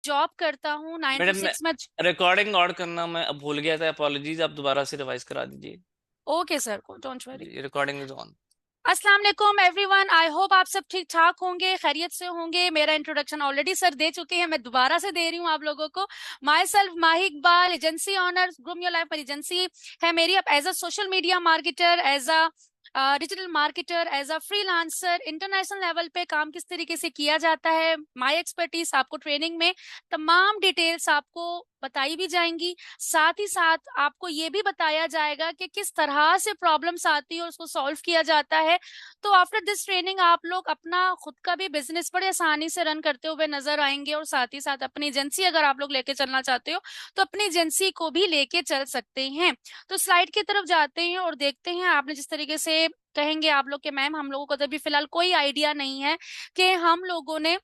Job करता हूँ 9 to madam, मैं 6 में। रिकॉर्डिंग ऑन करना मैं अब भूल गया था, अपॉलोजीज, आप दोबारा से रिवाइज करा दीजिए। Okay sir, don't worry. जी, रिकॉर्डिंग इज ऑन। अस्सलाम वालेकुम एवरीवन, आई होप आप सब ठीक ठाक होंगे, खैरियत से होंगे। मेरा इंट्रोडक्शन ऑलरेडी सर दे चुके हैं, मैं दोबारा से दे रही हूँ आप लोगों को। Myself Mahi Iqbal, agency owner groom your life, मेरी एजेंसी है मेरी। अब as a social media marketer, as a digital marketer, as a freelancer, international level पे काम किस तरीके से किया जाता है, माई एक्सपर्टीज आपको ट्रेनिंग में तमाम डिटेल्स आपको बताई भी जाएंगी। साथ ही साथ आपको ये भी बताया जाएगा कि किस तरह से प्रॉब्लम्स आती है और उसको सॉल्व किया जाता है। तो आफ्टर दिस ट्रेनिंग आप लोग अपना खुद का भी बिजनेस बड़े आसानी से रन करते हुए नजर आएंगे, और साथ ही साथ अपनी एजेंसी अगर आप लोग लेके चलना चाहते हो तो अपनी एजेंसी को भी लेके चल सकते हैं। तो स्लाइड की तरफ जाते हैं और देखते हैं, आपने जिस तरीके से कहेंगे आप लोग के मैम हम लोगों को तो अभी फिलहाल कोई आइडिया नहीं है कि हम लोगों ने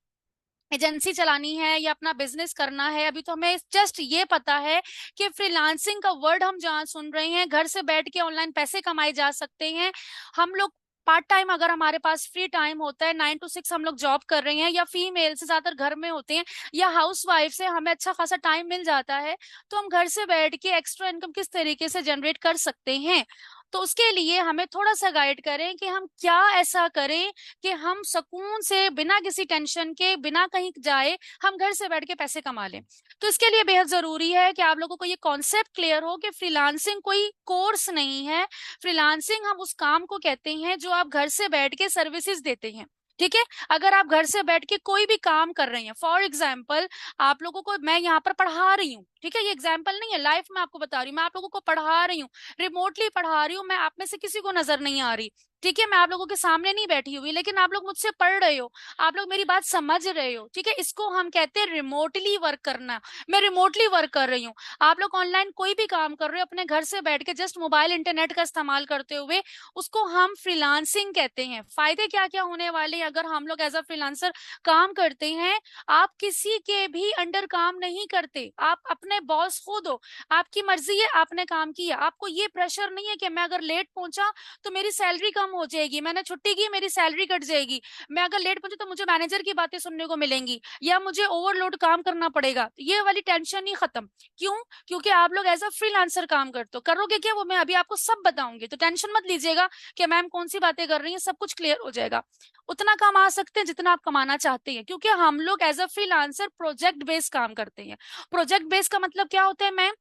एजेंसी चलानी है या अपना बिजनेस करना है। अभी तो हमें जस्ट ये पता है कि फ्रीलांसिंग का वर्ड हम जहाँ सुन रहे हैं, घर से बैठ के ऑनलाइन पैसे कमाए जा सकते हैं। हम लोग पार्ट टाइम, अगर हमारे पास फ्री टाइम होता है 9 to 6 हम लोग जॉब कर रहे हैं, या फीमेल से ज्यादातर घर में होते हैं, या हाउस वाइफ से हमें अच्छा खासा टाइम मिल जाता है, तो हम घर से बैठ के एक्स्ट्रा इनकम किस तरीके से जनरेट कर सकते हैं। तो उसके लिए हमें थोड़ा सा गाइड करें कि हम क्या ऐसा करें कि हम सुकून से, बिना किसी टेंशन के, बिना कहीं जाए, हम घर से बैठ के पैसे कमा लें। तो इसके लिए बेहद जरूरी है कि आप लोगों को ये कॉन्सेप्ट क्लियर हो कि फ्रीलांसिंग कोई कोर्स नहीं है। फ्रीलांसिंग हम उस काम को कहते हैं जो आप घर से बैठ के सर्विसेज देते हैं। ठीक है। अगर आप घर से बैठ के कोई भी काम कर रहे हैं, फॉर एग्जाम्पल आप लोगों को मैं यहाँ पर पढ़ा रही हूँ, ठीक है, ये एग्जाम्पल नहीं है, लाइफ में आपको बता रही हूँ, मैं आप लोगों को पढ़ा रही हूँ, रिमोटली पढ़ा रही हूँ, मैं आप में से किसी को नजर नहीं आ रही। ठीक है, मैं आप लोगों के सामने नहीं बैठी हुई, लेकिन आप लोग मुझसे पढ़ रहे हो, आप लोग मेरी बात समझ रहे हो। ठीक है, इसको हम कहते हैं रिमोटली वर्क करना। मैं रिमोटली वर्क कर रही हूँ, आप लोग ऑनलाइन कोई भी काम कर रहे हो अपने घर से बैठ के, जस्ट मोबाइल इंटरनेट का इस्तेमाल करते हुए, उसको हम फ्रीलांसिंग कहते हैं। फायदे क्या क्या होने वाले हैं अगर हम लोग एज अ फ्रीलांसर काम करते हैं? आप किसी के भी अंडर काम नहीं करते, आप अपने बॉस खुद हो, आपकी मर्जी है, आपने काम किया, आपको ये प्रेशर नहीं है कि मैं अगर लेट पहुंचा तो मेरी सैलरी कम हो जाएगी, मैंने छुट्टी की मेरी सैलरी कट जाएगी, मैं अगर लेट पहुंची तो मुझे मैनेजर की बातें सुनने को मिलेंगी, या मुझे ओवरलोड काम करना पड़ेगा। ये वाली टेंशन ही खत्म। क्यों? क्योंकि आप लोग एज अ फ्रीलांसर काम करते हो। करोगे क्या वो मैं अभी आपको सब बताऊंगी, तो टेंशन मत लीजिएगा कि मैम कौन सी बातें कर रही हैं, सब कुछ क्लियर हो जाएगा। उतना कमा सकते हैं जितना आप कमाना चाहते हैं, क्योंकि हम लोग as a freelancer project based काम करते हैं। प्रोजेक्ट बेस्ड का मतलब क्या होता है मैम?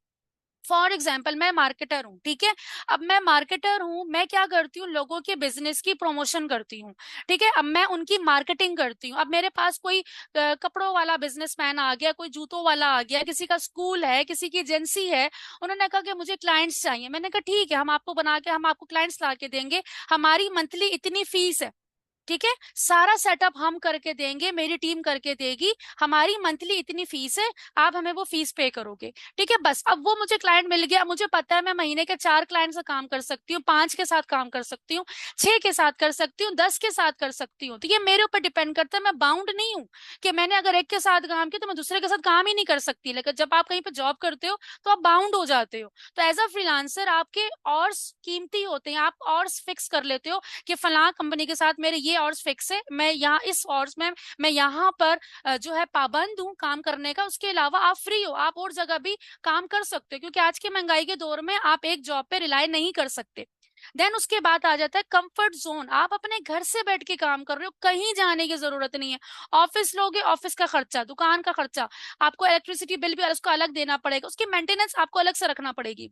फॉर एग्जाम्पल मैं मार्केटर हूँ, ठीक है। अब मैं मार्केटर हूँ, मैं क्या करती हूँ, लोगों के बिजनेस की प्रमोशन करती हूँ। ठीक है, अब मैं उनकी मार्केटिंग करती हूँ। अब मेरे पास कोई कपड़ों वाला बिजनेसमैन आ गया, कोई जूतों वाला आ गया, किसी का स्कूल है, किसी की एजेंसी है, उन्होंने कहा कि मुझे क्लाइंट्स चाहिए। मैंने कहा ठीक है, हम आपको बना के हम आपको क्लाइंट्स ला के देंगे, हमारी मंथली इतनी फीस है। ठीक है, सारा सेटअप हम करके देंगे, मेरी टीम करके देगी, हमारी मंथली इतनी फीस है, आप हमें वो फीस पे करोगे। ठीक है, बस अब वो मुझे क्लाइंट मिल गया, मुझे पता है मैं महीने के 4 क्लाइंट से काम कर सकती हूँ, 5 के साथ काम कर सकती हूँ, 6 के साथ कर सकती हूँ, 10 के साथ कर सकती हूँ। तो ये मेरे ऊपर डिपेंड करता है, मैं बाउंड नहीं हूँ कि मैंने अगर एक के साथ काम किया तो मैं दूसरे के साथ काम ही नहीं कर सकती। लेकिन जब आप कहीं पे जॉब करते हो तो आप बाउंड हो जाते हो। तो एज अ फ्रीलांसर आपके और कीमती होते हैं, आप और फिक्स कर लेते हो कि फलां कंपनी के साथ मेरे ये ऑर्स फिक्स है, मैं यहाँ इस ऑर्स में मैं यहाँ पर जो है पाबंद हूँ काम करने का। उसके अलावा आप फ्री हो, आप और जगह भी काम कर सकते हो, क्योंकि आज के महंगाई के दौर में आप एक जॉब पे रिलाई नहीं कर सकते। देन उसके बाद आ जाता है कंफर्ट जोन। आप अपने घर से बैठ के काम कर रहे हो, कहीं जाने की जरूरत नहीं है। ऑफिस लोगे, ऑफिस का खर्चा, दुकान का खर्चा, आपको इलेक्ट्रिसिटी बिल भी उसको अलग देना पड़ेगा, उसकी मेंटेनेंस आपको अलग से रखना पड़ेगी।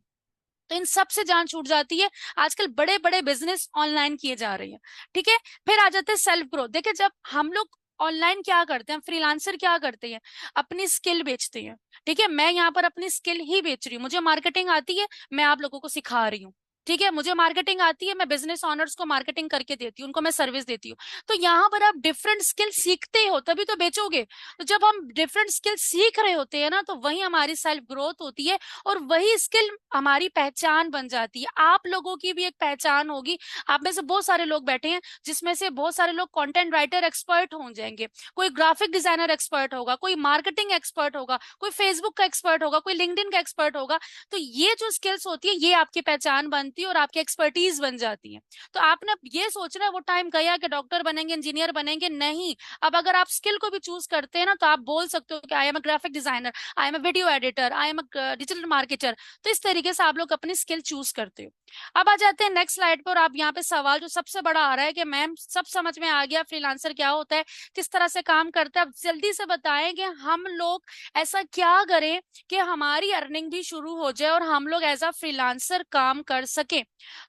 तो इन सब से जान छूट जाती है। आजकल बड़े बड़े बिजनेस ऑनलाइन किए जा रहे हैं। ठीक है, फिर आ जाते हैं सेल्फ ग्रोथ। देखिए, जब हम लोग ऑनलाइन क्या करते हैं, फ्रीलांसर क्या करते हैं, अपनी स्किल बेचते हैं। ठीक है, मैं यहाँ पर अपनी स्किल ही बेच रही हूँ, मुझे मार्केटिंग आती है, मैं आप लोगों को सिखा रही हूँ। ठीक है, मुझे मार्केटिंग आती है, मैं बिजनेस ओनर्स को मार्केटिंग करके देती हूँ, उनको मैं सर्विस देती हूँ। तो यहाँ पर आप डिफरेंट स्किल सीखते हो तभी तो बेचोगे। तो जब हम डिफरेंट स्किल सीख रहे होते हैं ना, तो वही हमारी सेल्फ ग्रोथ होती है, और वही स्किल हमारी पहचान बन जाती है। आप लोगों की भी एक पहचान होगी। आप में से बहुत सारे लोग बैठे हैं जिसमें से बहुत सारे लोग कंटेंट राइटर एक्सपर्ट हो जाएंगे, कोई ग्राफिक डिजाइनर एक्सपर्ट होगा, कोई मार्केटिंग एक्सपर्ट होगा, कोई फेसबुक का एक्सपर्ट होगा, कोई लिंक्डइन का एक्सपर्ट होगा। तो ये जो स्किल्स होती है ये आपकी पहचान बनती होती है और आपकी एक्सपर्टीज बन जाती है। तो आपने ये सोचना है वो टाइम गया कि डॉक्टर बनेंगे, इंजीनियर बनेंगे, नहीं। अब अगर आप स्किल को भी चूज करते हैं ना, तो आप बोल सकते हो कि I am a graphic designer, I am a video editor, I am a digital marketer. तो इस तरीके से आप लोग अपनी स्किल चूज करते हो। अब आ जाते हैं नेक्स्ट स्लाइड पर। आप यहाँ पे सवाल जो सबसे बड़ा आ रहा है कि मैम सब समझ में आ गया, फ्रीलांसर क्या होता है, किस तरह से काम करता है, अब जल्दी से बताएं कि हम लोग ऐसा क्या करें कि हमारी अर्निंग भी शुरू हो जाए और हम लोग एज अ फ्रीलांसर काम कर सके।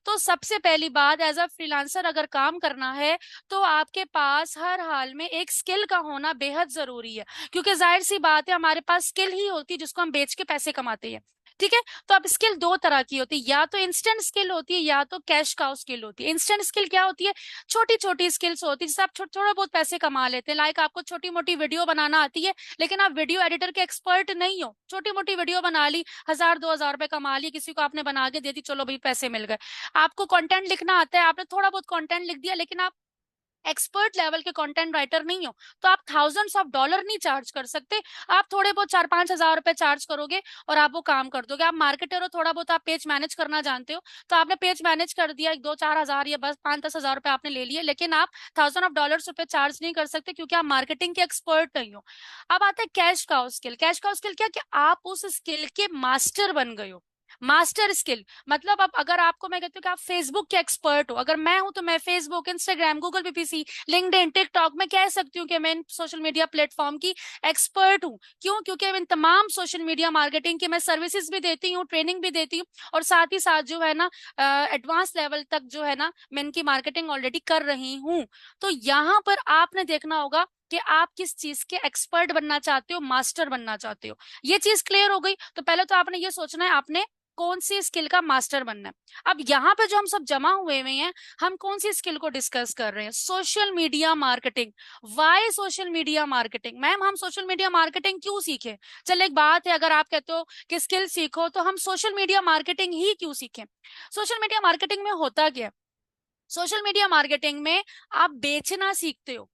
तो सबसे पहली बात, एज अ फ्रीलांसर अगर काम करना है तो आपके पास हर हाल में एक स्किल का होना बेहद जरूरी है, क्योंकि जाहिर सी बात है हमारे पास स्किल ही होती है जिसको हम बेच के पैसे कमाते हैं। ठीक है। तो अब स्किल दो तरह की होती है, या तो इंस्टेंट स्किल होती है या तो कैश काउ स्किल होती है। इंस्टेंट स्किल क्या होती है? छोटी छोटी स्किल्स होती है जिससे आप थोड़ा बहुत पैसे कमा लेते हैं। लाइक आपको छोटी मोटी वीडियो बनाना आती है, लेकिन आप वीडियो एडिटर के एक्सपर्ट नहीं हो, छोटी मोटी वीडियो बना ली, 1000 2000 रुपए कमा ली, किसी को आपने बना के दे दी, चलो भाई पैसे मिल गए। आपको कंटेंट लिखना आता है, आपने थोड़ा बहुत कंटेंट लिख दिया, लेकिन आप एक्सपर्ट लेवल के कंटेंट राइटर नहीं हो, तो आप थाउजेंड्स ऑफ डॉलर नहीं चार्ज कर सकते। आप थोड़े बहुत 4 5 हजार रुपए चार्ज करोगे और आप वो काम कर दोगे। आप मार्केटर हो, थोड़ा बहुत आप पेज मैनेज करना जानते हो, तो आपने पेज मैनेज कर दिया, 2 4 हजार या बस 5 10 हजार रुपए आपने ले लिए, लेकिन आप थाउजेंड ऑफ डॉलर रुपए चार्ज नहीं कर सकते क्योंकि आप मार्केटिंग के एक्सपर्ट नहीं हो। अब आता है cash cow skill. Cash cow skill क्या कि आप उस स्किल के मास्टर बन गए हो। मास्टर स्किल मतलब, अब अगर आपको मैं कहती हूँ कि आप फेसबुक के एक्सपर्ट हो, अगर मैं हूं तो मैं Facebook, Instagram, Google PPC, LinkedIn, TikTok, मैं कह सकती हूँ कि मैं इन सोशल मीडिया प्लेटफॉर्म की एक्सपर्ट हूँ। क्यों? क्योंकि मैं इन तमाम सोशल मीडिया मार्केटिंग की मैं सर्विसेज भी देती हूँ, ट्रेनिंग भी देती हूँ, और साथ ही साथ जो है ना एडवांस लेवल तक जो है ना मैं इनकी मार्केटिंग ऑलरेडी कर रही हूँ। तो यहाँ पर आपने देखना होगा कि आप किस चीज के एक्सपर्ट बनना चाहते हो, मास्टर बनना चाहते हो। ये चीज क्लियर हो गई। तो पहले तो आपने ये सोचना है आपने कौन सी स्किल का मास्टर बनना है। अब यहाँ पे जो हम सब जमा हुए हैं, हम कौन सी स्किल को डिस्कस कर रहे हैं? Social media marketing. Why social media marketing? Ma'am हम सोशल मीडिया मार्केटिंग क्यों सीखे? चल एक बात है, अगर आप कहते हो कि स्किल सीखो, तो हम सोशल मीडिया मार्केटिंग ही क्यों सीखें? सोशल मीडिया मार्केटिंग में होता क्या है? सोशल मीडिया मार्केटिंग में आप बेचना सीखते हो।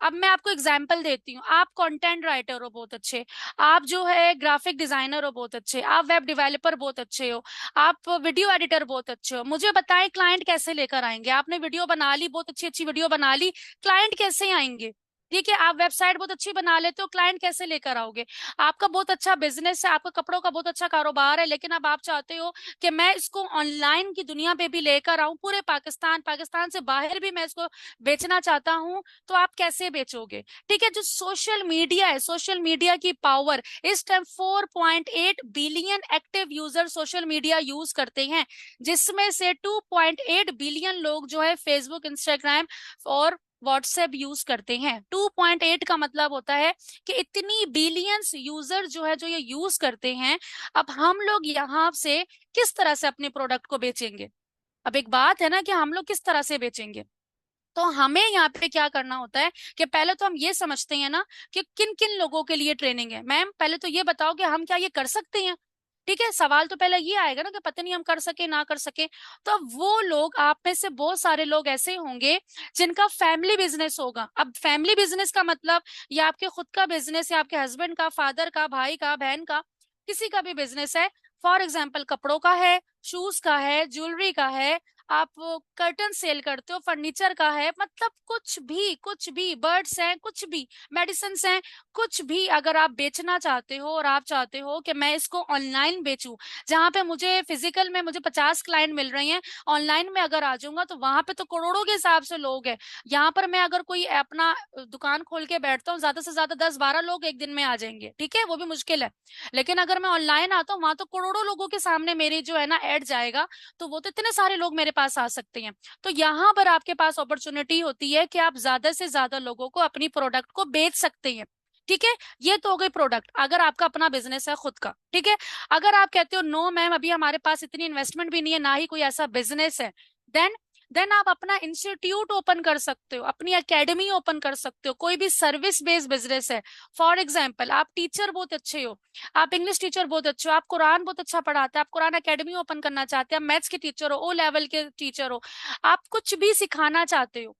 अब मैं आपको एग्जाम्पल देती हूँ। आप कंटेंट राइटर हो बहुत अच्छे, आप जो है ग्राफिक डिजाइनर हो बहुत अच्छे, आप वेब डेवलपर बहुत अच्छे हो, आप वीडियो एडिटर बहुत अच्छे हो। मुझे बताएं क्लाइंट कैसे लेकर आएंगे? आपने वीडियो बना ली, बहुत अच्छी अच्छी वीडियो बना ली, क्लाइंट कैसे आएंगे? ठीक है। आप वेबसाइट बहुत अच्छी बना लेते हो, क्लाइंट कैसे लेकर आओगे? आपका बहुत अच्छा बिजनेस है, आपका कपड़ों का बहुत अच्छा कारोबार है, लेकिन अब आप चाहते हो कि मैं इसको ऑनलाइन की दुनिया पे भी लेकर आऊं, पूरे पाकिस्तान, पाकिस्तान से बाहर भी मैं इसको बेचना चाहता हूं, तो आप कैसे बेचोगे? ठीक है। जो सोशल मीडिया है, सोशल मीडिया की पावर, इस time 4.8 billion active user social media use करते हैं, जिसमें से 2.8 बिलियन लोग जो है फेसबुक, इंस्टाग्राम और व्हाट्सएप यूज करते हैं। 2.8 का मतलब होता है कि इतनी बिलियंस यूजर जो है, जो ये यूज करते हैं। अब हम लोग यहाँ से किस तरह से अपने प्रोडक्ट को बेचेंगे? अब एक बात है ना कि हम लोग किस तरह से बेचेंगे। तो हमें यहाँ पे क्या करना होता है कि पहले तो हम ये समझते हैं ना कि किन किन लोगों के लिए ट्रेनिंग है। मैम पहले तो ये बताओ कि हम क्या ये कर सकते हैं? ठीक है। सवाल तो पहले ये आएगा ना कि पता नहीं हम कर सके ना कर सके। तो अब वो लोग, आप में से बहुत सारे लोग ऐसे होंगे जिनका फैमिली बिजनेस होगा। अब फैमिली बिजनेस का मतलब, या आपके खुद का बिजनेस, या आपके हस्बैंड का, फादर का, भाई का, बहन का, किसी का भी बिजनेस है। फॉर एग्जाम्पल कपड़ों का है, शूज का है, ज्वेलरी का है, आप कर्टन सेल करते हो, फर्नीचर का है, मतलब कुछ भी, कुछ भी, बर्ड्स हैं, कुछ भी, मेडिसिन हैं, कुछ भी अगर आप बेचना चाहते हो और आप चाहते हो कि मैं इसको ऑनलाइन बेचूं, जहां पे मुझे फिजिकल में मुझे 50 क्लाइंट मिल रहे हैं, ऑनलाइन में अगर आ जाऊंगा तो वहां पे तो करोड़ों के हिसाब से लोग हैं। यहाँ पर मैं अगर कोई अपना दुकान खोल के बैठता हूँ, ज्यादा से ज्यादा 10 12 लोग एक दिन में आ जाएंगे, ठीक है, वो भी मुश्किल है। लेकिन अगर मैं ऑनलाइन आता हूँ, वहां तो करोड़ों लोगों के सामने मेरी जो है ना एड जाएगा, तो वो तो इतने सारे लोग मेरे पास आ सकते हैं। तो यहाँ पर आपके पास अपॉर्चुनिटी होती है कि आप ज्यादा से ज्यादा लोगों को अपनी प्रोडक्ट को बेच सकते हैं। ठीक है। ये तो हो गई प्रोडक्ट, अगर आपका अपना बिजनेस है खुद का। ठीक है। अगर आप कहते हो नो मैम अभी हमारे पास इतनी इन्वेस्टमेंट भी नहीं है, ना ही कोई ऐसा बिजनेस है, देन देन आप अपना इंस्टीट्यूट ओपन कर सकते हो, अपनी एकेडमी ओपन कर सकते हो, कोई भी सर्विस बेस्ड बिजनेस है। फॉर एग्जाम्पल आप टीचर बहुत अच्छे हो, आप इंग्लिश टीचर बहुत अच्छे हो, आप कुरान बहुत अच्छा पढ़ाते हैं, आप कुरान एकेडमी ओपन करना चाहते हैं, आप मैथ्स के टीचर हो, ओ लेवल के टीचर हो, आप कुछ भी सिखाना चाहते हो,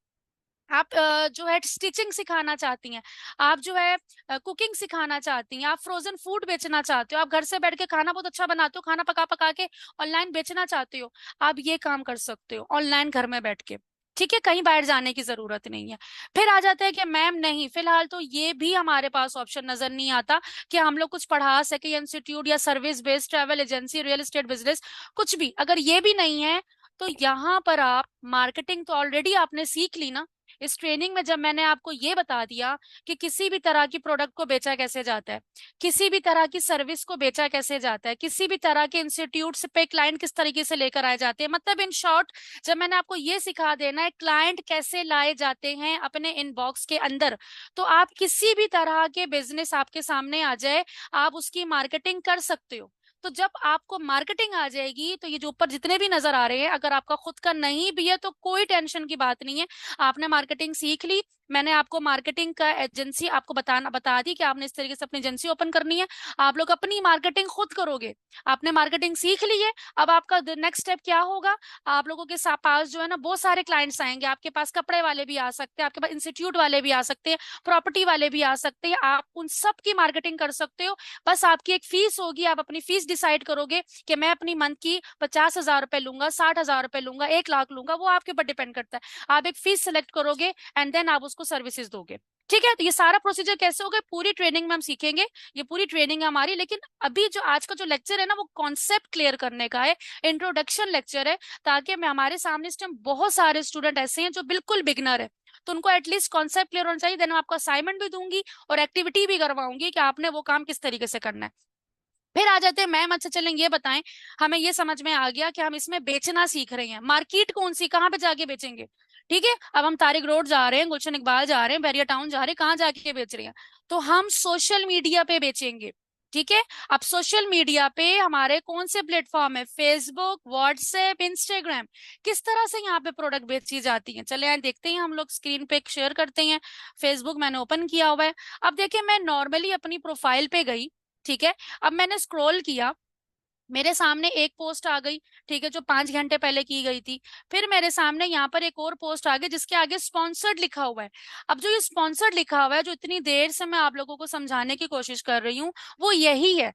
आप जो है स्टिचिंग सिखाना चाहती हैं, आप जो है कुकिंग सिखाना चाहती हैं, आप फ्रोजन फूड बेचना चाहते हो, आप घर से बैठ के खाना बहुत अच्छा बनाते हो, खाना पका पका के ऑनलाइन बेचना चाहते हो, आप ये काम कर सकते हो ऑनलाइन घर में बैठ के। ठीक है, कहीं बाहर जाने की जरूरत नहीं है। फिर आ जाता है कि मैम नहीं, फिलहाल तो ये भी हमारे पास ऑप्शन नजर नहीं आता कि हम लोग कुछ पढ़ा सके, इंस्टीट्यूट या service based travel agency, real estate business, कुछ भी अगर ये भी नहीं है, तो यहाँ पर आप मार्केटिंग तो ऑलरेडी आपने सीख ली ना। इस ट्रेनिंग में जब मैंने आपको ये बता दिया कि किसी भी तरह की प्रोडक्ट को बेचा कैसे जाता है, किसी भी तरह की सर्विस को बेचा कैसे जाता है, किसी भी तरह के इंस्टीट्यूट से पे क्लाइंट किस तरीके से लेकर आए जाते हैं, मतलब इन शॉर्ट, जब मैंने आपको ये सिखा देना है क्लाइंट कैसे लाए जाते हैं अपने इनबॉक्स के अंदर, तो आप किसी भी तरह के बिजनेस आपके सामने आ जाए, आप उसकी मार्केटिंग कर सकते हो। तो जब आपको मार्केटिंग आ जाएगी, तो ये जो ऊपर जितने भी नजर आ रहे हैं, अगर आपका खुद का नहीं भी है तो कोई टेंशन की बात नहीं है। आपने मार्केटिंग सीख ली, मैंने आपको मार्केटिंग का एजेंसी आपको बता दी कि आपने इस तरीके से अपनी एजेंसी ओपन करनी है, आप लोग अपनी मार्केटिंग खुद करोगे। आपने मार्केटिंग सीख ली है, अब आपका नेक्स्ट स्टेप क्या होगा? आप लोगों के पास जो है ना बहुत सारे क्लाइंट्स आएंगे, आपके पास कपड़े वाले भी आ सकते हैं, आपके पास इंस्टीट्यूट वाले भी आ सकते हैं, प्रॉपर्टी वाले भी आ सकते हैं, आप उन सब की मार्केटिंग कर सकते हो। बस आपकी एक फीस होगी, आप अपनी फीस डिसाइड करोगे कि मैं अपनी मंथ की 50,000 रुपए लूंगा, 60,000 रुपए लूंगा, 1 लाख लूंगा, वो आपके ऊपर डिपेंड करता है। आप एक फीस सेलेक्ट करोगे एंड देन आप उसको सर्विसेज दोगे। ठीक है, तो ये सारा प्रोसीजर कैसे होगा पूरी ट्रेनिंग में हम सीखेंगे, ये पूरी ट्रेनिंग है हमारी। लेकिन अभी जो आज का जो लेक्चर है ना, वो कॉन्सेप्ट क्लियर करने का है, इंट्रोडक्शन लेक्चर है, ताकि मैं हमारे सामने इस टाइम बहुत सारे स्टूडेंट ऐसे हैं जो बिल्कुल बिगनर है, तो उनको एटलीस्ट कॉन्सेप्ट क्लियर होना चाहिए। देन मैं आपको असाइनमेंट भी दूंगी और एक्टिविटी भी करवाऊंगी कि आपने वो काम किस तरीके से करना है। फिर आ जाते हैं मैम, अच्छा चलें ये बताएं, हमें ये समझ में आ गया कि हम इसमें बेचना सीख रहे हैं, मार्केट कौन सी, कहाँ पे जाके बेचेंगे। ठीक है, अब हम तारिक रोड जा रहे हैं, गुलशन इकबाल जा रहे हैं, बैरिया टाउन जा रहे हैं, कहाँ जाके बेच रहे हैं? तो हम सोशल मीडिया पे बेचेंगे। ठीक है, अब सोशल मीडिया पे हमारे कौन से प्लेटफॉर्म है? Facebook, WhatsApp, Instagram. किस तरह से यहाँ पे प्रोडक्ट बेची जाती है, चले आए देखते हैं, हम लोग स्क्रीन पे शेयर करते हैं। फेसबुक मैंने ओपन किया हुआ है। अब देखिए, मैं नॉर्मली अपनी प्रोफाइल पे गई, ठीक है, अब मैंने स्क्रॉल किया, मेरे सामने एक पोस्ट आ गई, ठीक है, जो 5 घंटे पहले की गई थी। फिर मेरे सामने यहाँ पर एक और पोस्ट आ गई जिसके आगे स्पॉन्सर्ड लिखा हुआ है। अब जो ये स्पॉन्सर्ड लिखा हुआ है, जो इतनी देर से मैं आप लोगों को समझाने की कोशिश कर रही हूँ, वो यही है।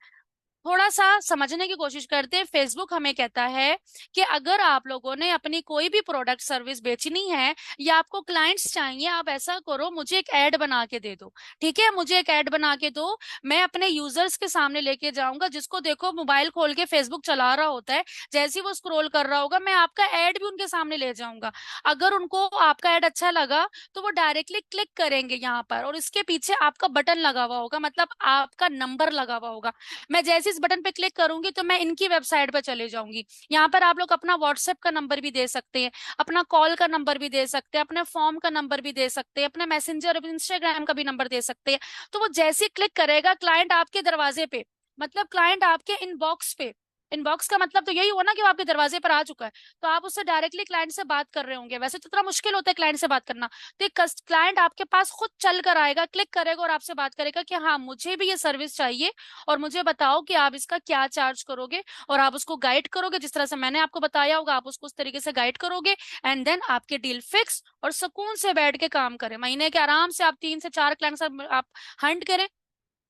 थोड़ा सा समझने की कोशिश करते हैं। फेसबुक हमें कहता है कि अगर आप लोगों ने अपनी कोई भी प्रोडक्ट सर्विस बेचनी है या आपको क्लाइंट्स चाहिए, आप ऐसा करो, मुझे एक ऐड बना के दे दो। ठीक है, मुझे एक ऐड बना के दो, मैं अपने यूजर्स के सामने लेके जाऊंगा, जिसको देखो मोबाइल खोल के फेसबुक चला रहा होता है, जैसे ही वो स्क्रॉल कर रहा होगा, मैं आपका ऐड भी उनके सामने ले जाऊंगा। अगर उनको आपका ऐड अच्छा लगा, तो वो डायरेक्टली क्लिक करेंगे यहाँ पर, और इसके पीछे आपका बटन लगा हुआ होगा, मतलब आपका नंबर लगा हुआ होगा। मैं जैसे इस बटन पे क्लिक करूंगी तो मैं इनकी वेबसाइट पे चले जाऊंगी। यहाँ पर आप लोग अपना व्हाट्सएप का नंबर भी दे सकते हैं, अपना कॉल का नंबर भी दे सकते हैं, अपने फॉर्म का नंबर भी दे सकते हैं, अपना मैसेंजर इंस्टाग्राम का भी नंबर दे सकते हैं। तो वो जैसे ही क्लिक करेगा, क्लाइंट आपके दरवाजे पे, मतलब क्लाइंट आपके इनबॉक्स पे, इनबॉक्स का मतलब तो यही हुआ ना कि वो आपके दरवाजे पर आ चुका है, तो आप उससे डायरेक्टली क्लाइंट से बात कर रहे होंगे। वैसे तो इतना मुश्किल होता है क्लाइंट से बात करना, तो एक क्लाइंट आपके पास खुद चल कर आएगा, क्लिक करेगा और आपसे बात करेगा कि हाँ मुझे भी ये सर्विस चाहिए, और मुझे बताओ कि आप इसका क्या चार्ज करोगे। और आप उसको गाइड करोगे, जिस तरह से मैंने आपको बताया होगा, आप उसको उस तरीके से गाइड करोगे, एंड देन आपके डील फिक्स, और सुकून से बैठ के काम करें, महीने के आराम से आप 3 से 4 क्लाइंट्स आप हंट करें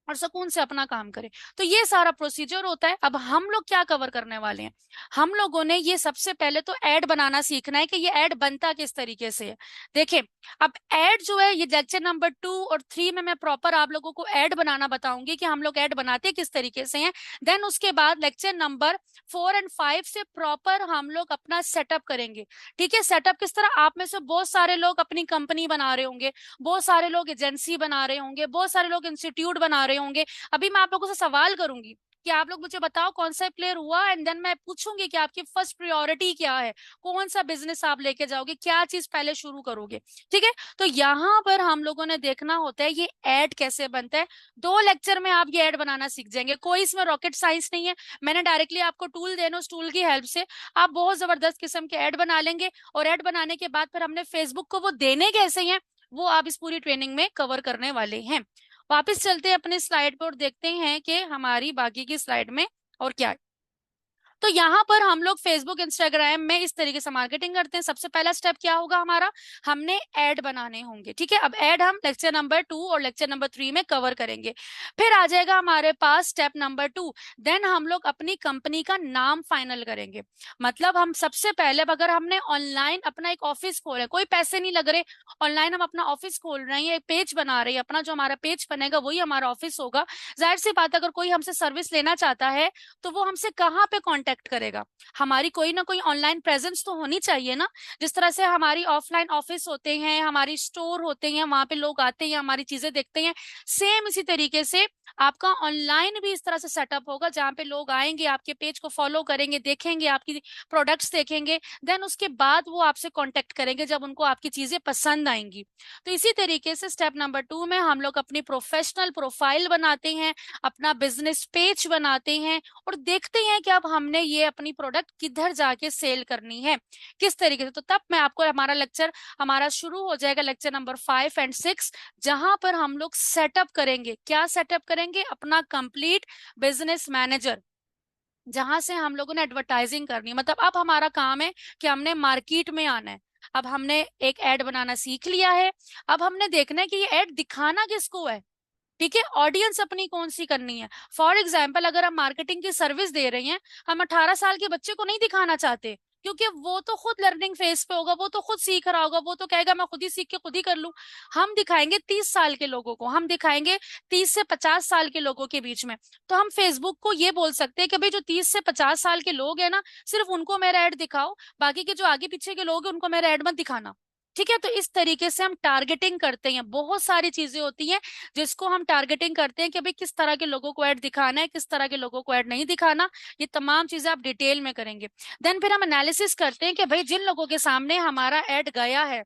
और सुकून से अपना काम करें। तो ये सारा प्रोसीजर होता है। अब हम लोग क्या कवर करने वाले हैं? हम लोगों ने ये सबसे पहले तो ऐड बनाना सीखना है कि ये ऐड बनता किस तरीके से है। देखिए, अब ऐड जो है, ये लेक्चर नंबर 2 और 3 में मैं प्रॉपर आप लोगों को ऐड बनाना बताऊंगी कि हम लोग ऐड बनाते किस तरीके से हैं। देन उसके बाद लेक्चर नंबर 4 और 5 से प्रॉपर हम लोग अपना सेटअप करेंगे। ठीक है, सेटअप किस तरह? आप में से बहुत सारे लोग अपनी कंपनी बना रहे होंगे, बहुत सारे लोग एजेंसी बना रहे होंगे, बहुत सारे लोग इंस्टीट्यूट बना रहे होंगे। अभी मैं आप लोगों से सवाल करूंगी कि आप लोग मुझे बताओ कौन सा क्लियर हुआ, एंड देन मैं पूछूंगी कि आपकी फर्स्ट प्रायोरिटी क्या है, कौन सा बिजनेस आप लेके जाओगे, क्या चीज पहले शुरू करोगे। ठीक है, तो यहाँ पर हम लोगों ने देखना होता है ये ऐड कैसे बनता है। 2 लेक्चर में आप ये ऐड बनाना सीख जाएंगे, कोई इसमें रॉकेट साइंस नहीं है। मैंने डायरेक्टली आपको टूल देना, उस टूल की हेल्प से आप बहुत जबरदस्त किस्म के ऐड बना लेंगे। और ऐड बनाने के बाद फिर हमने फेसबुक को वो देने कैसे हैं, वो आप इस पूरी ट्रेनिंग में कवर करने वाले हैं। वापस चलते हैं अपने स्लाइड पर और देखते हैं कि हमारी बाकी की स्लाइड में और क्या है। तो यहाँ पर हम लोग फेसबुक इंस्टाग्राम में इस तरीके से मार्केटिंग करते हैं। सबसे पहला स्टेप क्या होगा हमारा, हमने ऐड बनाने होंगे। ठीक है, अब ऐड हम लेक्चर नंबर 2 और लेक्चर नंबर 3 में कवर करेंगे। फिर आ जाएगा हमारे पास स्टेप नंबर 2। देन हम लोग अपनी कंपनी का नाम फाइनल करेंगे। मतलब हम सबसे पहले, अब अगर हमने ऑनलाइन अपना एक ऑफिस खोला है, कोई पैसे नहीं लग रहे, ऑनलाइन हम अपना ऑफिस खोल रहे हैं, एक पेज बना रहे हैं, अपना जो हमारा पेज बनेगा वही हमारा ऑफिस होगा। जाहिर सी बात है, अगर कोई हमसे सर्विस लेना चाहता है तो वो हमसे कहाँ पे कांटेक्ट करेगा, हमारी कोई ना कोई ऑनलाइन प्रेजेंस तो होनी चाहिए ना। जिस तरह से हमारी ऑफलाइन ऑफिस होते हैं, हमारी स्टोर होते हैं, वहां पे लोग आते हैं, हमारी चीजें देखते हैं, सेम इसी तरीके से आपका ऑनलाइन भी इस तरह से सेटअप होगा, जहां पे लोग आएंगे, आपके पेज को फॉलो करेंगे, देखेंगे, आपकी प्रोडक्ट्स देखेंगे, देन उसके बाद वो आपसे कांटेक्ट करेंगे जब उनको आपकी चीजें पसंद आएंगी। तो इसी तरीके से स्टेप नंबर 2 में हम लोग अपनी प्रोफेशनल प्रोफाइल बनाते हैं, अपना बिजनेस पेज बनाते हैं, और देखते हैं कि अब हमने ये अपनी प्रोडक्ट किधर जाके सेल करनी है, किस तरीके से। तो तब मैं आपको हमारा लेक्चर हमारा शुरू हो जाएगा, लेक्चर नंबर 5 एंड 6, जहां पर हम लोग सेटअप करेंगे। क्या सेटअप करेंगे, अपना कंप्लीट बिजनेस मैनेजर, जहां से हम लोगों ने एडवर्टाइजिंग करनी है। मतलब अब हमारा काम है कि हमने मार्केट में आना है। अब हमने एक ऐड बनाना सीख लिया है, अब हमने देखना है कि ये ऐड दिखाना किसको है। ठीक है, ऑडियंस अपनी कौन सी करनी है। फॉर एग्जाम्पल, अगर हम मार्केटिंग की सर्विस दे रहे हैं, हम 18 साल के बच्चे को नहीं दिखाना चाहते, क्योंकि वो तो खुद लर्निंग फेज पे होगा, वो तो खुद सीख रहा होगा, वो तो कहेगा मैं खुद ही सीख के खुद ही कर लूं। हम दिखाएंगे 30 साल के लोगों को, हम दिखाएंगे 30 से 50 साल के लोगों के बीच में। तो हम फेसबुक को ये बोल सकते हैं कि भाई जो 30 से 50 साल के लोग हैं ना, सिर्फ उनको मेरा ऐड दिखाओ, बाकी के जो आगे पीछे के लोग हैं उनको मेरा ऐड मत दिखाना। ठीक है, तो इस तरीके से हम टारगेटिंग करते हैं। बहुत सारी चीजें होती हैं जिसको हम टारगेटिंग करते हैं कि भाई किस तरह के लोगों को ऐड दिखाना है, किस तरह के लोगों को ऐड नहीं दिखाना। ये तमाम चीजें आप डिटेल में करेंगे। देन फिर हम एनालिसिस करते हैं कि भाई जिन लोगों के सामने हमारा ऐड गया है,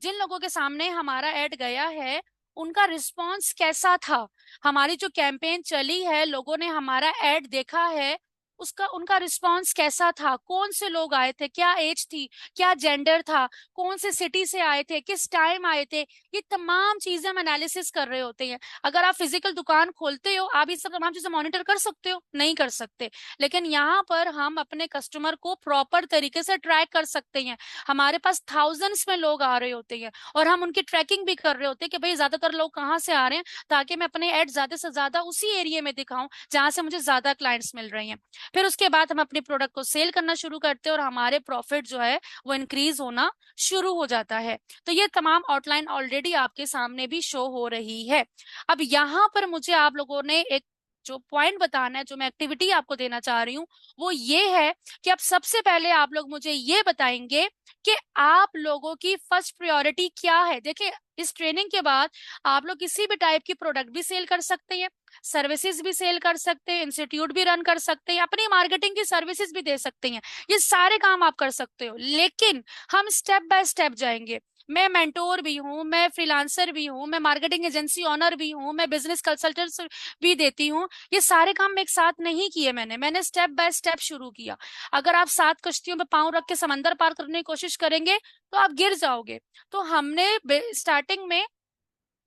जिन लोगों के सामने हमारा ऐड गया है, उनका रिस्पॉन्स कैसा था। हमारी जो कैंपेन चली है, लोगों ने हमारा ऐड देखा है, उसका उनका रिस्पॉन्स कैसा था, कौन से लोग आए थे, क्या एज थी, क्या जेंडर था, कौन से सिटी से आए थे, किस टाइम आए थे। ये तमाम चीजें हम एनालिसिस कर रहे होते हैं। अगर आप फिजिकल दुकान खोलते हो, आप ये सब तमाम चीजें मॉनिटर कर सकते हो, नहीं कर सकते। लेकिन यहाँ पर हम अपने कस्टमर को प्रॉपर तरीके से ट्रैक कर सकते हैं। हमारे पास थाउजेंड्स में लोग आ रहे होते हैं, और हम उनकी ट्रैकिंग भी कर रहे होते हैं कि भाई ज्यादातर लोग कहाँ से आ रहे हैं, ताकि मैं अपने ऐड ज्यादा से ज्यादा उसी एरिया में दिखाऊं जहां से मुझे ज्यादा क्लाइंट्स मिल रहे हैं। फिर उसके बाद हम अपने प्रोडक्ट को सेल करना शुरू करते हैं, और हमारे प्रॉफिट जो है वो इंक्रीज होना शुरू हो जाता है। तो ये तमाम आउटलाइन ऑलरेडी आपके सामने भी शो हो रही है। अब यहाँ पर मुझे आप लोगों ने एक जो पॉइंट बताना है, जो मैं एक्टिविटी आपको देना चाह रही हूँ, वो ये है कि अब सबसे पहले आप लोग मुझे ये बताएंगे कि आप लोगों की फर्स्ट प्रायोरिटी क्या है। देखिए, इस ट्रेनिंग के बाद आप लोग किसी भी टाइप की प्रोडक्ट भी सेल कर सकते हैं, सर्विसेज भी सेल कर सकते हैं, इंस्टीट्यूट भी रन कर सकते हैं, अपनी मार्केटिंग की सर्विसेज भी दे सकते हैं। ये सारे काम आप कर सकते हो, लेकिन हम स्टेप बाय स्टेप जाएंगे। मैं मेंटोर भी हूँ, मैं फ्रीलांसर भी हूँ, मैं मार्केटिंग एजेंसी ओनर भी हूँ, मैं बिजनेस कंसल्टेंट भी देती हूँ। ये सारे काम मैं एक साथ नहीं किए, मैंने स्टेप बाय स्टेप शुरू किया। अगर आप 7 कश्तियों पे पांव रख के समंदर पार करने की कोशिश करेंगे तो आप गिर जाओगे। तो हमने स्टार्टिंग में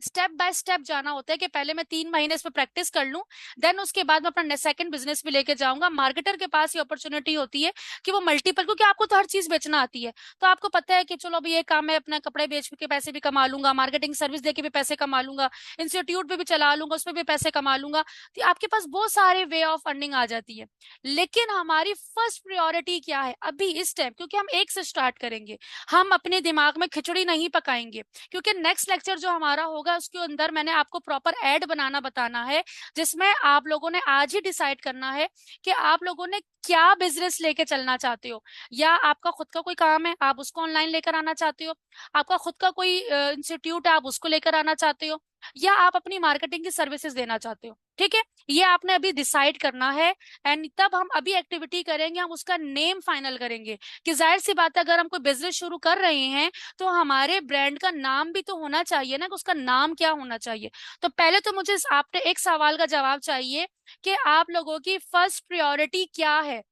स्टेप बाय स्टेप जाना होता है कि पहले मैं 3 महीने इस पे प्रैक्टिस कर लूं, देन उसके बाद मैं अपना सेकंड बिजनेस भी लेके जाऊंगा। मार्केटर के पास ये अपॉर्चुनिटी होती है कि वो मल्टीपल, क्योंकि आपको तो हर चीज बेचना आती है, तो आपको पता है कि चलो अभी ये काम है, अपना कपड़े बेच के पैसे भी कमा लूंगा, मार्केटिंग सर्विस देके भी पैसे कमा लूंगा, इंस्टीट्यूट पे भी चला लूंगा, उसमें भी पैसे कमा लूंगा। तो आपके पास बहुत सारे वे ऑफ अर्निंग आ जाती है। लेकिन हमारी फर्स्ट प्रायोरिटी क्या है अभी इस टाइम, क्योंकि हम एक से स्टार्ट करेंगे, हम अपने दिमाग में खिचड़ी नहीं पकाएंगे, क्योंकि नेक्स्ट लेक्चर जो हमारा होगा उसके अंदर मैंने आपको प्रॉपर ऐड बनाना बताना है, जिसमें आप लोगों ने आज ही डिसाइड करना है कि आप लोगों ने क्या बिजनेस लेके चलना चाहते हो। या आपका खुद का कोई काम है, आप उसको ऑनलाइन लेकर आना चाहते हो, आपका खुद का कोई इंस्टीट्यूट है, आप उसको लेकर आना चाहते हो, या आप अपनी मार्केटिंग की सर्विसेज देना चाहते हो। ठीक है, ये आपने अभी डिसाइड करना है। एंड तब हम अभी एक्टिविटी करेंगे, हम उसका नेम फाइनल करेंगे। कि जाहिर सी बात है, अगर हम कोई बिजनेस शुरू कर रहे हैं तो हमारे ब्रांड का नाम भी तो होना चाहिए ना, कि उसका नाम क्या होना चाहिए। तो पहले तो मुझे आपने एक सवाल का जवाब चाहिए कि आप लोगों की फर्स्ट प्रायोरिटी क्या है।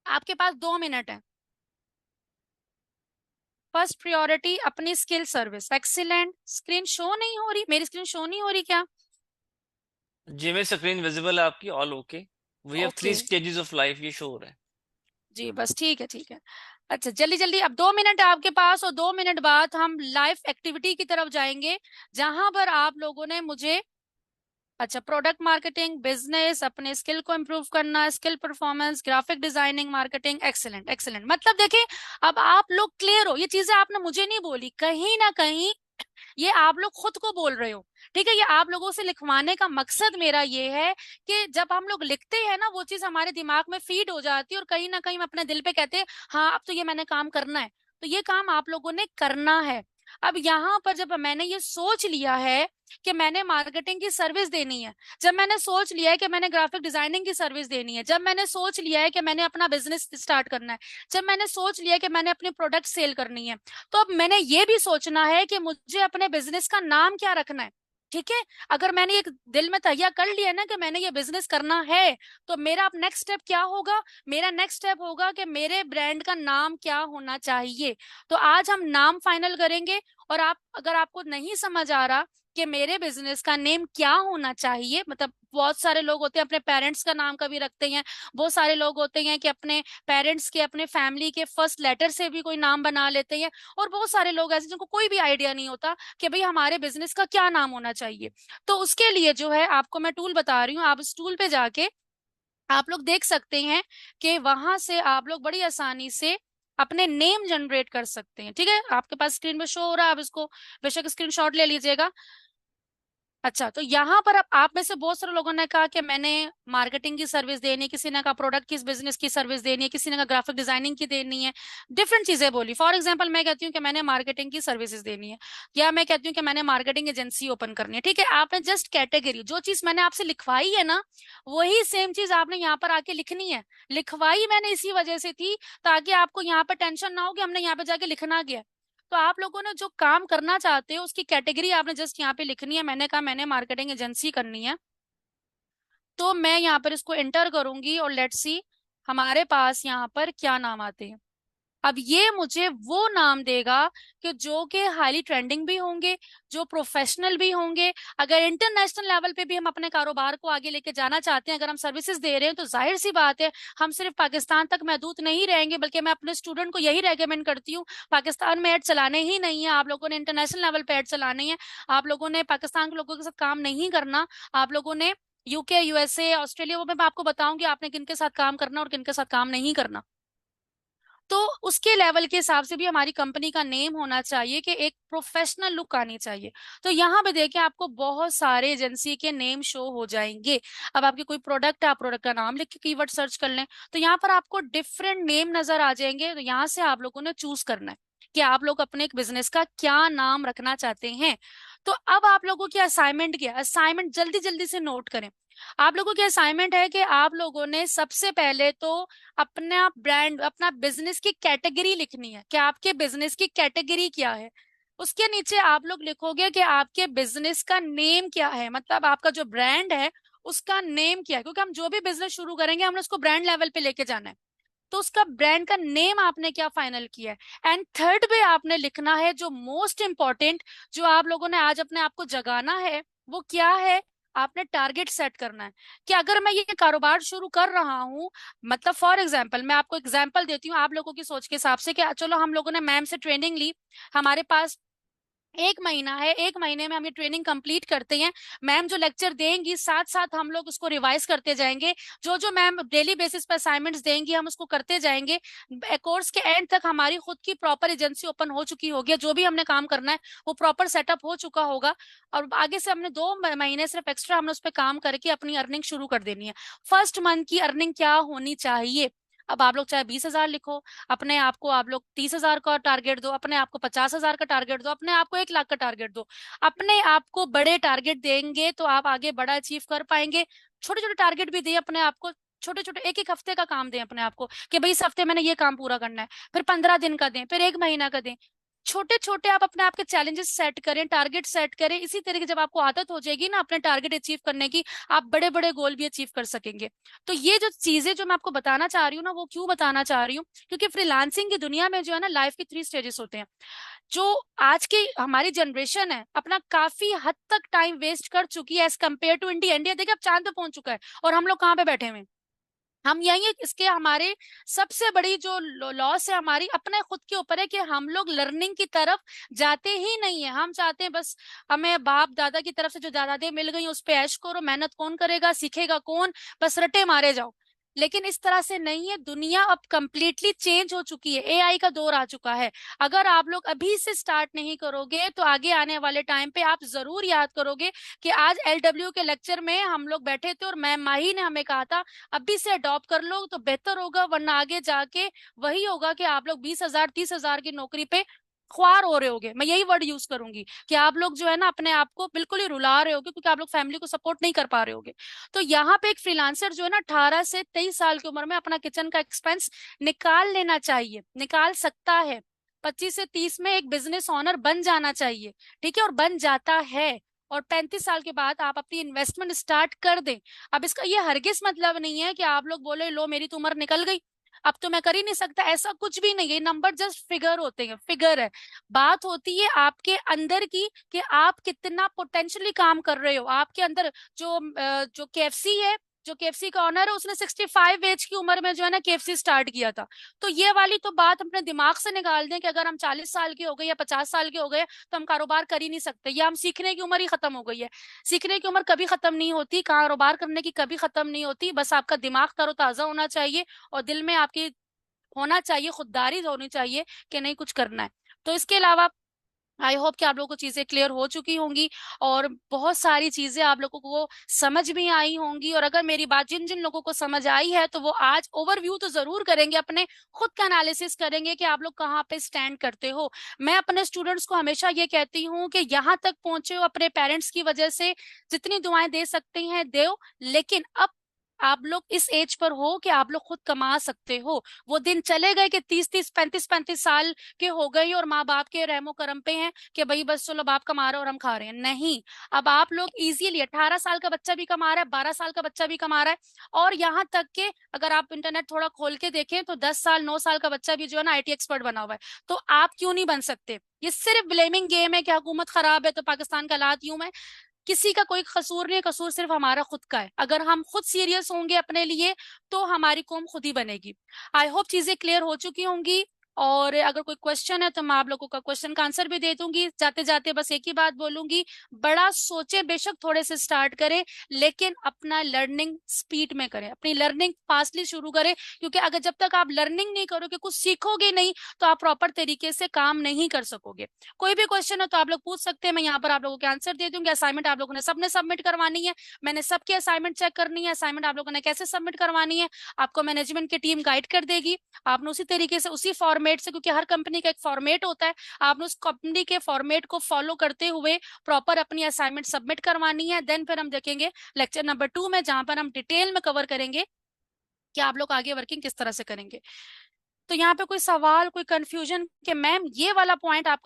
आपके पास 2 मिनट है। फर्स्ट प्रायोरिटी अपनी skill service, excellent. Screen show नहीं हो रही, मेरी स्क्रीन शो नहीं हो रही क्या? जी, मेरी स्क्रीन विजिबल है आपकी, all okay. We have three okay. Stages of life, ये श्योर है। जी बस ठीक है, ठीक है। अच्छा जल्दी जल्दी, अब 2 मिनट है आपके पास, और 2 मिनट बाद हम लाइफ एक्टिविटी की तरफ जाएंगे, जहां पर आप लोगों ने मुझे, अच्छा, प्रोडक्ट मार्केटिंग, बिजनेस, अपने स्किल को इम्प्रूव करना, skill performance, graphic designing, marketing, excellent excellent, मतलब देखिए अब आप लोग क्लियर हो। ये चीजें आपने मुझे नहीं बोली, कहीं ना कहीं ये आप लोग खुद को बोल रहे हो। ठीक है, ये आप लोगों से लिखवाने का मकसद मेरा ये है कि जब हम लोग लिखते हैं ना, वो चीज हमारे दिमाग में फीड हो जाती है, और कहीं ना कहीं हम अपने दिल पे कहते हैं हाँ अब तो ये मैंने काम करना है। तो ये काम आप लोगों ने करना है। अब यहाँ पर जब मैंने ये सोच लिया है कि मैंने मार्केटिंग की सर्विस देनी है, जब मैंने सोच लिया है कि मैंने ग्राफिक डिजाइनिंग की सर्विस देनी है, जब मैंने सोच लिया है कि मैंने अपना बिजनेस स्टार्ट करना है, जब मैंने सोच लिया है कि मैंने अपनी प्रोडक्ट सेल करनी है, तो अब मैंने ये भी सोचना है कि मुझे अपने बिजनेस का नाम क्या रखना है। ठीक है, अगर मैंने एक दिल में तय कर लिया ना कि मैंने ये बिजनेस करना है, तो मेरा अब नेक्स्ट स्टेप क्या होगा? मेरा नेक्स्ट स्टेप होगा कि मेरे ब्रांड का नाम क्या होना चाहिए। तो आज हम नाम फाइनल करेंगे। और आप, अगर आपको नहीं समझ आ रहा कि मेरे बिजनेस का नेम क्या होना चाहिए, मतलब बहुत सारे लोग होते हैं अपने पेरेंट्स का नाम कभी रखते हैं, बहुत सारे लोग होते हैं कि अपने पेरेंट्स के, अपने फैमिली के फर्स्ट लेटर से भी कोई नाम बना लेते हैं, और बहुत सारे लोग ऐसे जिनको कोई भी आइडिया नहीं होता कि भाई हमारे बिजनेस का क्या नाम होना चाहिए। तो उसके लिए जो है आपको मैं टूल बता रही हूँ, आप उस टूल पे जाके आप लोग देख सकते हैं कि वहां से आप लोग बड़ी आसानी से अपने नेम जनरेट कर सकते हैं। ठीक है, आपके पास स्क्रीन पे शो हो रहा है, आप इसको बेशक स्क्रीनशॉट ले लीजिएगा। अच्छा, तो यहाँ पर अब आप में से बहुत सारे लोगों ने कहा कि मैंने मार्केटिंग की सर्विस देनी है, किसी ने कहा प्रोडक्ट की बिजनेस की सर्विस देनी है, किसी ने कहा ग्राफिक डिजाइनिंग की देनी है। डिफरेंट चीजें बोली। फॉर एग्जांपल मैं कहती हूँ कि मैंने मार्केटिंग की सर्विसेज देनी है, या मैं कहती हूँ कि मैंने मार्केटिंग एजेंसी ओपन करनी है। ठीक है, आपने जस्ट कैटेगरी, जो चीज मैंने आपसे लिखवाई है ना, वही सेम चीज आपने यहाँ पर आके लिखनी है। लिखवाई मैंने इसी वजह से थी, ताकि आपको यहाँ पर टेंशन ना हो कि हमने यहाँ पे जाके लिखना गया। तो आप लोगों ने जो काम करना चाहते हो उसकी कैटेगरी आपने जस्ट यहाँ पे लिखनी है। मैंने कहा मैंने मार्केटिंग एजेंसी करनी है, तो मैं यहाँ पर इसको एंटर करूंगी, और लेट्स सी हमारे पास यहाँ पर क्या नाम आते हैं। अब ये मुझे वो नाम देगा कि जो कि हाईली ट्रेंडिंग भी होंगे, जो प्रोफेशनल भी होंगे। अगर इंटरनेशनल लेवल पे भी हम अपने कारोबार को आगे लेके जाना चाहते हैं, अगर हम सर्विसेज दे रहे हैं, तो जाहिर सी बात है हम सिर्फ पाकिस्तान तक महदूद नहीं रहेंगे, बल्कि मैं अपने स्टूडेंट को यही रेकमेंड करती हूँ, पाकिस्तान में ऐड चलाने ही नहीं है, आप लोगों ने इंटरनेशनल लेवल पे ऐड चलाने हैं। आप लोगों ने पाकिस्तान के लोगों के साथ काम नहीं करना, आप लोगों ने यूके, यूएसए, ऑस्ट्रेलिया, वो मैं आपको बताऊंगी आपने किन के साथ काम करना और किन के साथ काम नहीं करना। तो उसके लेवल के हिसाब से भी हमारी कंपनी का नेम होना चाहिए कि एक प्रोफेशनल लुक आनी चाहिए। तो यहाँ पे देखिए आपको बहुत सारे एजेंसी के नेम शो हो जाएंगे। अब आपके कोई प्रोडक्ट है, आप प्रोडक्ट का नाम लिख के कीवर्ड सर्च कर लें, तो यहाँ पर आपको डिफरेंट नेम नजर आ जाएंगे। तो यहाँ से आप लोगों ने चूज करना है कि आप लोग अपने एक बिजनेस का क्या नाम रखना चाहते हैं। तो अब आप लोगों की असाइनमेंट क्या है? असाइनमेंट जल्दी जल्दी से नोट करें। आप लोगों की असाइनमेंट है कि आप लोगों ने सबसे पहले तो अपना ब्रांड, अपना बिजनेस की कैटेगरी लिखनी है कि आपके बिजनेस की कैटेगरी क्या है। उसके नीचे आप लोग लिखोगे कि आपके बिजनेस का नेम क्या है, मतलब आपका जो ब्रांड है उसका नेम क्या है, क्योंकि हम जो भी बिजनेस शुरू करेंगे हमने उसको ब्रांड लेवल पे लेके जाना है। तो उसका ब्रांड का नेम आपने क्या फाइनल किया है। एंड थर्ड पे आपने लिखना है जो मोस्ट इंपॉर्टेंट, जो आप लोगों ने आज अपने आप को जगाना है, वो क्या है? आपने टारगेट सेट करना है कि अगर मैं ये कारोबार शुरू कर रहा हूं, मतलब फॉर एग्जांपल मैं आपको एग्जांपल देती हूँ आप लोगों की सोच के हिसाब से, कि चलो हम लोगों ने मैम से ट्रेनिंग ली, हमारे पास 1 महीना है, 1 महीने में हम ये ट्रेनिंग कंप्लीट करते हैं। मैम जो लेक्चर देंगी साथ साथ हम लोग उसको रिवाइज करते जाएंगे, जो जो मैम डेली बेसिस पर असाइनमेंट्स देंगी हम उसको करते जाएंगे। कोर्स के एंड तक हमारी खुद की प्रॉपर एजेंसी ओपन हो चुकी होगी, जो भी हमने काम करना है वो प्रॉपर सेटअप हो चुका होगा, और आगे से हमने 2 महीने सिर्फ एक्स्ट्रा हमने उस पर काम करके अपनी अर्निंग शुरू कर देनी है। फर्स्ट मंथ की अर्निंग क्या होनी चाहिए? अब आप लोग चाहे 20,000 लिखो, अपने आप को आप लोग 30,000 का टारगेट दो, अपने आप को 50,000 का टारगेट दो, अपने आप को 1 लाख का टारगेट दो। अपने आप को बड़े टारगेट देंगे तो आप आगे बड़ा अचीव कर पाएंगे। छोटे छोटे टारगेट भी दें अपने आप को, छोटे छोटे एक एक हफ्ते का काम दें अपने आप को कि भाई इस हफ्ते मैंने ये काम पूरा करना है, फिर 15 दिन का दें, फिर 1 महीना का दें। छोटे छोटे आप अपने आप के चैलेंजेस सेट करें, टारगेट सेट करें। इसी तरीके जब आपको आदत हो जाएगी ना अपने टारगेट अचीव करने की, आप बड़े बड़े गोल भी अचीव कर सकेंगे। तो ये जो चीजें जो मैं आपको बताना चाह रही हूँ ना, वो क्यों बताना चाह रही हूँ, क्योंकि फ्रीलांसिंग की दुनिया में जो है ना लाइफ के 3 स्टेजेस होते हैं। जो आज की हमारी जनरेशन है अपना काफी हद तक टाइम वेस्ट कर चुकी है as compare to India. India देखिए अब चांद पे पहुंच चुका है, और हम लोग कहाँ पे बैठे हुए हैं? हम यही, इसके हमारे सबसे बड़ी जो लॉस है हमारी अपने खुद के ऊपर है कि हम लोग लर्निंग की तरफ जाते ही नहीं है। हम चाहते हैं बस हमें बाप दादा की तरफ से जो दादादी मिल गई उस पे ऐश करो, मेहनत कौन करेगा, सीखेगा कौन, बस रटे मारे जाओ। लेकिन इस तरह से नहीं है, दुनिया अब कंप्लीटली चेंज हो चुकी है, एआई का दौर आ चुका है। अगर आप लोग अभी से स्टार्ट नहीं करोगे तो आगे आने वाले टाइम पे आप जरूर याद करोगे कि आज एलडब्ल्यू के लेक्चर में हम लोग बैठे थे और मैम माही ने हमें कहा था अभी से अडॉप्ट कर लो तो बेहतर होगा, वरना आगे जाके वही होगा कि आप लोग 20,000 30,000 की नौकरी पे ख्वार हो रहे होगे। मैं यही वर्ड यूज करूंगी कि आप लोग जो है ना अपने आप को बिल्कुल ही रुला रहे होगे, क्योंकि आप लोग फैमिली को सपोर्ट नहीं कर पा रहे होगे। तो यहाँ पे एक फ्रीलांसर जो है ना 18 से 23 साल की उम्र में अपना किचन का एक्सपेंस निकाल लेना चाहिए, निकाल सकता है। 25 से 30 में एक बिजनेस ओनर बन जाना चाहिए, ठीक है, और बन जाता है। और 35 साल के बाद आप अपनी इन्वेस्टमेंट स्टार्ट कर दें। अब इसका ये हरगिज मतलब नहीं है कि आप लोग बोले लो मेरी तो उम्र निकल गई, अब तो मैं कर ही नहीं सकता, ऐसा कुछ भी नहीं है। नंबर जस्ट फिगर होते हैं, फिगर है। बात होती है आपके अंदर की कि आप कितना पोटेंशियली काम कर रहे हो आपके अंदर। जो केएफसी है, जो केएफसी का ऑनर है, उसने 65 एज की उम्र में जो है ना केएफसी स्टार्ट किया था। तो ये वाली तो बात अपने दिमाग से निकाल दें कि अगर हम 40 साल के हो गए या 50 साल के हो गए तो हम कारोबार कर ही नहीं सकते, या हम सीखने की उम्र ही खत्म हो गई है। सीखने की उम्र कभी खत्म नहीं होती, कारोबार करने की कभी खत्म नहीं होती। बस आपका दिमाग तरोताजा होना चाहिए और दिल में आपकी होना चाहिए, खुददारी होनी चाहिए कि नहीं कुछ करना है। तो इसके अलावा आई होप कि आप लोगों को चीजें क्लियर हो चुकी होंगी और बहुत सारी चीजें आप लोगों को समझ भी आई होंगी। और अगर मेरी बात जिन जिन लोगों को समझ आई है तो वो आज ओवरव्यू तो जरूर करेंगे, अपने खुद का एनालिसिस करेंगे कि आप लोग कहाँ पे स्टैंड करते हो। मैं अपने स्टूडेंट्स को हमेशा ये कहती हूँ कि यहाँ तक पहुंचे हो अपने पेरेंट्स की वजह से, जितनी दुआएं दे सकते हैं दो, लेकिन अब आप लोग इस एज पर हो कि आप लोग खुद कमा सकते हो। वो दिन चले गए कि 30 30 35 35 साल के हो गए और माँ बाप के रहमो करम पे हैं कि भाई बस चलो बाप कमा रहा है और हम खा रहे हैं। नहीं, अब आप लोग इजीली 18 साल का बच्चा भी कमा रहा है, 12 साल का बच्चा भी कमा रहा है। और यहाँ तक के अगर आप इंटरनेट थोड़ा खोल के देखें तो 10 साल 9 साल का बच्चा भी जो है ना आईटी एक्सपर्ट बना हुआ है। तो आप क्यों नहीं बन सकते? ये सिर्फ ब्लेमिंग गेम है कि हुकूमत खराब है तो पाकिस्तान का हालात यूं है। किसी का कोई कसूर नहीं है, कसूर सिर्फ हमारा खुद का है। अगर हम खुद सीरियस होंगे अपने लिए तो हमारी कौम खुद ही बनेगी। आई होप चीजें क्लियर हो चुकी होंगी। और अगर कोई क्वेश्चन है तो मैं आप लोगों का क्वेश्चन का आंसर भी दे दूंगी। जाते जाते बस एक ही बात बोलूंगी, बड़ा सोचे, बेशक थोड़े से स्टार्ट करें, लेकिन अपना लर्निंग स्पीड में करें, अपनी लर्निंग फास्टली शुरू करें। क्योंकि अगर जब तक आप लर्निंग नहीं करोगे, कुछ सीखोगे नहीं, तो आप प्रॉपर तरीके से काम नहीं कर सकोगे। कोई भी क्वेश्चन है तो आप लोग पूछ सकते हैं, मैं यहाँ पर आप लोगों के आंसर दे दूंगी। असाइनमेंट आप लोगों ने सबने सबमिट करवानी है, मैंने सबकी असाइनमेंट चेक करनी है। असाइनमेंट आप लोगों ने कैसे सबमिट करवानी है आपको मैनेजमेंट की टीम गाइड कर देगी। आपने उसी तरीके से उसी फॉर्मेट से, क्योंकि हर कंपनी का एक फॉर्मेट होता है, आपने उस कंपनी के फॉर्मेट को फॉलो करते हुए प्रॉपर अपनी असाइनमेंट सबमिट करवानी है। देन फिर हम देखेंगे लेक्चर नंबर 2 में, जहां पर हम डिटेल में कवर करेंगे कि आप लोग आगे वर्किंग किस तरह से करेंगे। तो यहाँ पे कोई सवाल, कोई कंफ्यूजन कि मैम ये वाला पॉइंट आप